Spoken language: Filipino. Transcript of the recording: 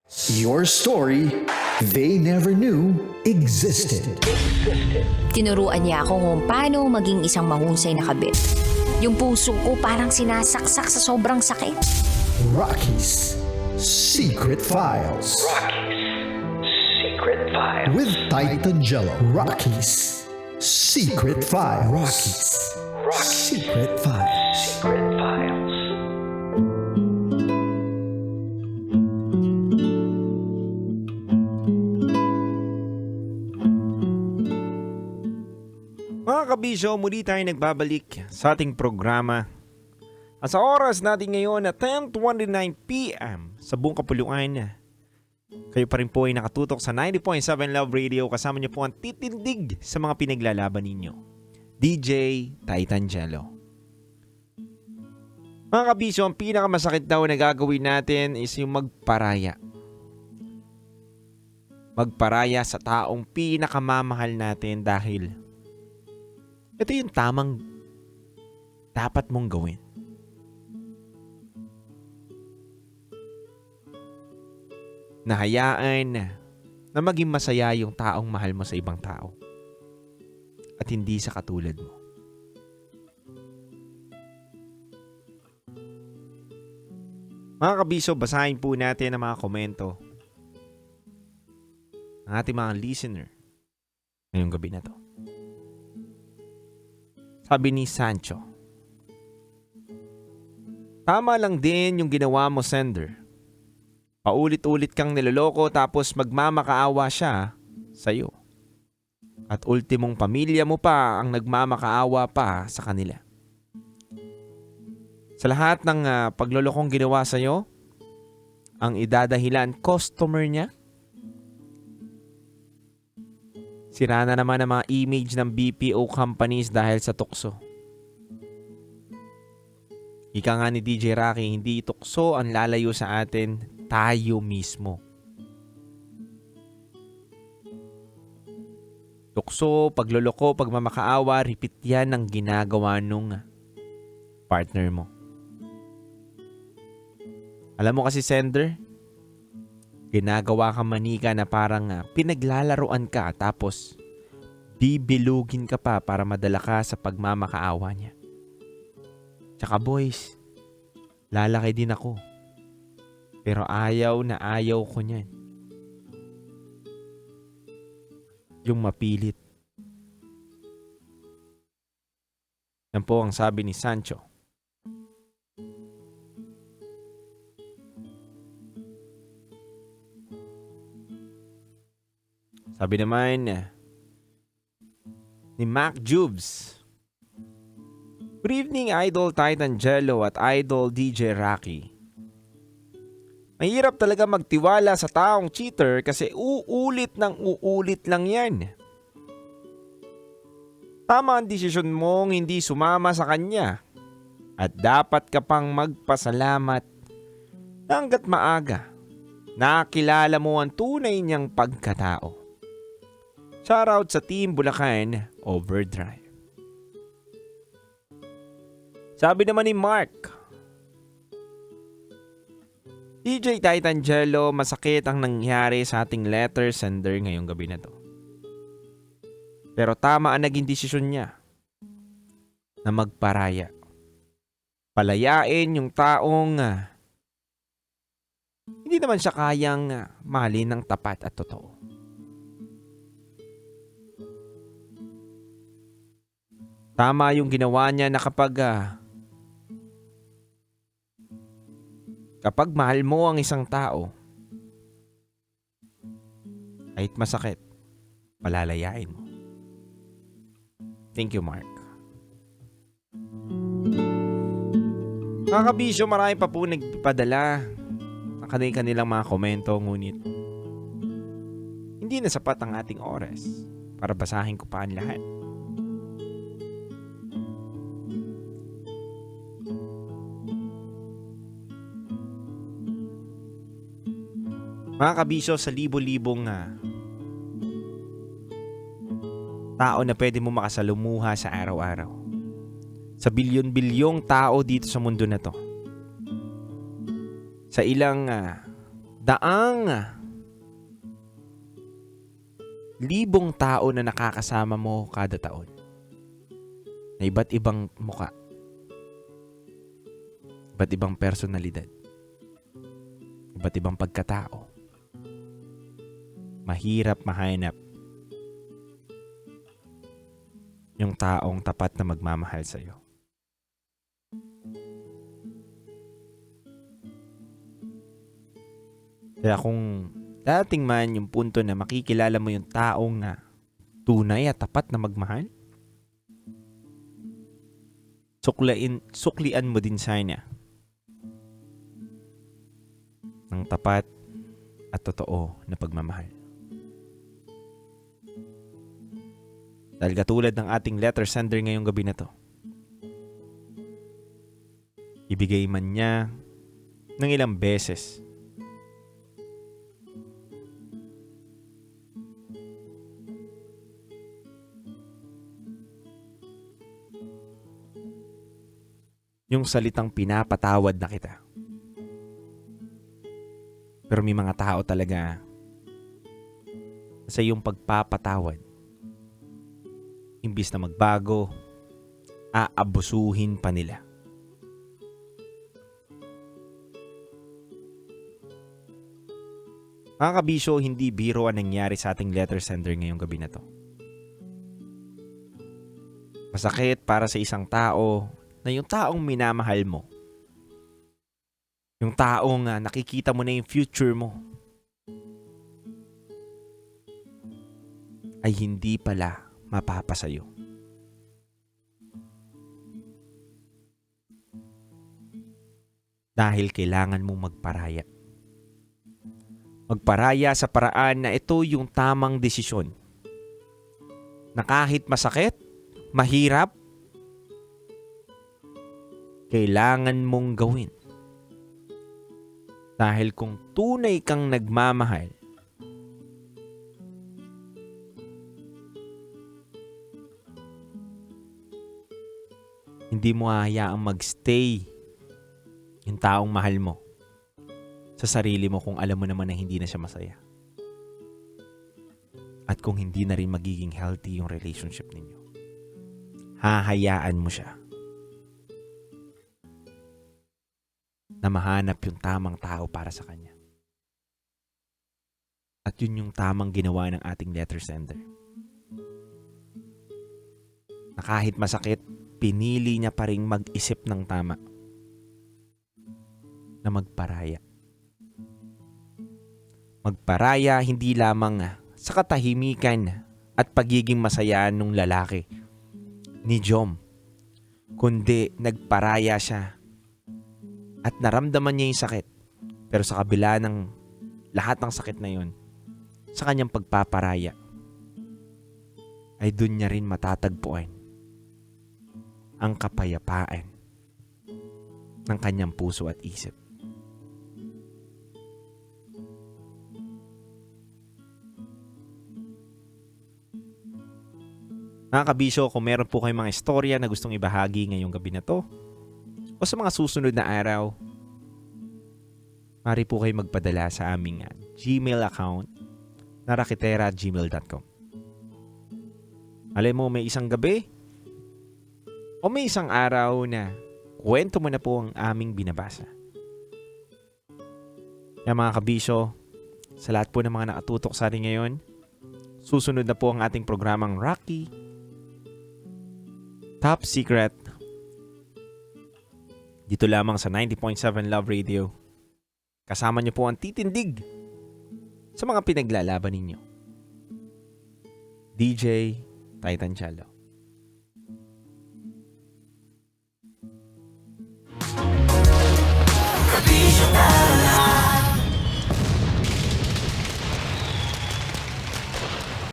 Your story they never knew existed. Tinuruan niya ako kung paano maging isang mahusay na kabit. Yung puso ko parang sinasaksak sa sobrang sakit. Rocky's Secret Files. Rocky's Secret Files. With Titan Jello. Rocky's Secret Files. Rocky's Secret Files. Secret Files. Mga kabisyo, muli tayo nagbabalik sa ating programa. At sa oras natin ngayon na 10:29 p.m. sa buong kapuluan, kayo pa rin po ay nakatutok sa 90.7 Love Radio. Kasama niyo po ang titindig sa mga pinaglalaban ninyo, DJ Titan Jello. Mga kabisyo, ang pinakamasakit daw na gagawin natin is yung magparaya. Magparaya sa taong pinakamamahal natin dahil ito yung tamang dapat mong gawin. Nahayaan na maging masaya yung taong mahal mo sa ibang tao at hindi sa katulad mo. Mga kabiso, basahin po natin ang mga komento ng ating mga listener ngayong gabi na to. Sabi ni Sancho, tama lang din yung ginawa mo, sender. Paulit-ulit kang niloloko tapos magmamakaawa siya sa'yo. At ultimong pamilya mo pa ang nagmamakaawa pa sa kanila. Sa lahat ng paglolokong ginawa sa'yo, ang idadahilan customer niya. Sira na naman ang mga image ng BPO companies dahil sa tukso. Ika nga ni DJ Rocky, hindi tukso ang lalayo sa atin, tayo mismo. Tukso, pagloloko, pagmamakaawa, repeat yan ang ginagawa nung partner mo. Alam mo kasi, sender, ginagawa ka manika na parang pinaglalaruan ka tapos bibilugin ka pa para madala ka sa pagmamakaawa niya. Tsaka boys, lalaki din ako. Pero ayaw na ayaw ko niyan. Yung mapilit. Yan po ang sabi ni Sancho. Sabi naman ni Mac Jubes, good evening, Idol Titan Jello at Idol DJ Rocky. Mahirap talaga magtiwala sa taong cheater kasi uulit lang yan. Tama ang desisyon mong hindi sumama sa kanya at dapat ka pang magpasalamat hanggat maaga nakilala mo ang tunay niyang pagkatao. Shoutout sa Team Bulacan Overdrive. Sabi naman ni Mark, DJ Titan Jello, masakit ang nangyari sa ating letter sender ngayong gabi na to. Pero tama ang naging desisyon niya na magparaya. Palayain yung taong hindi naman siya kayang mahalin ng tapat at totoo. Tama yung ginawa niya na kapag mahal mo ang isang tao, kahit masakit, palalayain mo. Thank you, Mark. Mga kabisyo, marami pa po nagpadala ng kanilang mga komento, ngunit hindi na sapat ang ating oras para basahin ko pa ang lahat. Mga kabisyo, sa libo-libong tao na pwede mo makasalumuha sa araw-araw. Sa bilyon-bilyong tao dito sa mundo na to. Sa ilang daang libong tao na nakakasama mo kada taon na iba't ibang muka, iba't ibang personalidad, iba't ibang pagkatao. Mahirap mahanap yung taong tapat na magmamahal sa'yo. Kaya kung dating man yung punto na makikilala mo yung taong na tunay at tapat na magmahal, suklian mo din sana ng tapat at totoo na pagmamahal. Dahil katulad ng ating letter sender ngayong gabi na to, ibigay man niya ng ilang beses yung salitang pinapatawad na kita. Pero may mga tao talaga sa iyong pagpapatawad, imbis na magbago, aabusuhin pa nila. Mga kabisyo, hindi biro ang nangyari sa ating letter sender ngayong gabi na to. Masakit para sa isang tao na yung taong minamahal mo, yung taong nakikita mo na yung future mo, ay hindi pala mapapasayo. Dahil kailangan mong magparaya. Magparaya sa paraan na ito yung tamang desisyon. Na kahit masakit, mahirap, kailangan mong gawin. Dahil kung tunay kang nagmamahal, hindi mo hahayaang magstay yung taong mahal mo sa sarili mo kung alam mo naman na hindi na siya masaya. At kung hindi na rin magiging healthy yung relationship ninyo, hahayaan mo siya na mahanap yung tamang tao para sa kanya. At yun yung tamang ginawa ng ating letter sender. Na kahit masakit, pinili niya pa rin mag-isip ng tama. Na magparaya. Magparaya hindi lamang sa katahimikan at pagiging masaya nung lalaki ni Jom, kundi nagparaya siya at naramdaman niya yung sakit. Pero sa kabila ng lahat ng sakit na yun, sa kanyang pagpaparaya, ay dun niya rin matatagpuan ang kapayapaan ng kanyang puso at isip. Mga kabisyo, kung meron po kayong mga istorya na gustong ibahagi ngayong gabi na to, o sa mga susunod na araw, maaari po kayo magpadala sa aming Gmail account na rakitera@gmail.com. Alam mo, may isang gabi o may isang araw na kwento mo na po ang aming binabasa. Kaya mga kabisyo, sa lahat po ng mga nakatutok sa atin ngayon, susunod na po ang ating programang Rocky Top Secret dito lamang sa 90.7 Love Radio. Kasama niyo po ang titindig sa mga pinaglalaban ninyo. DJ Titan Chalo.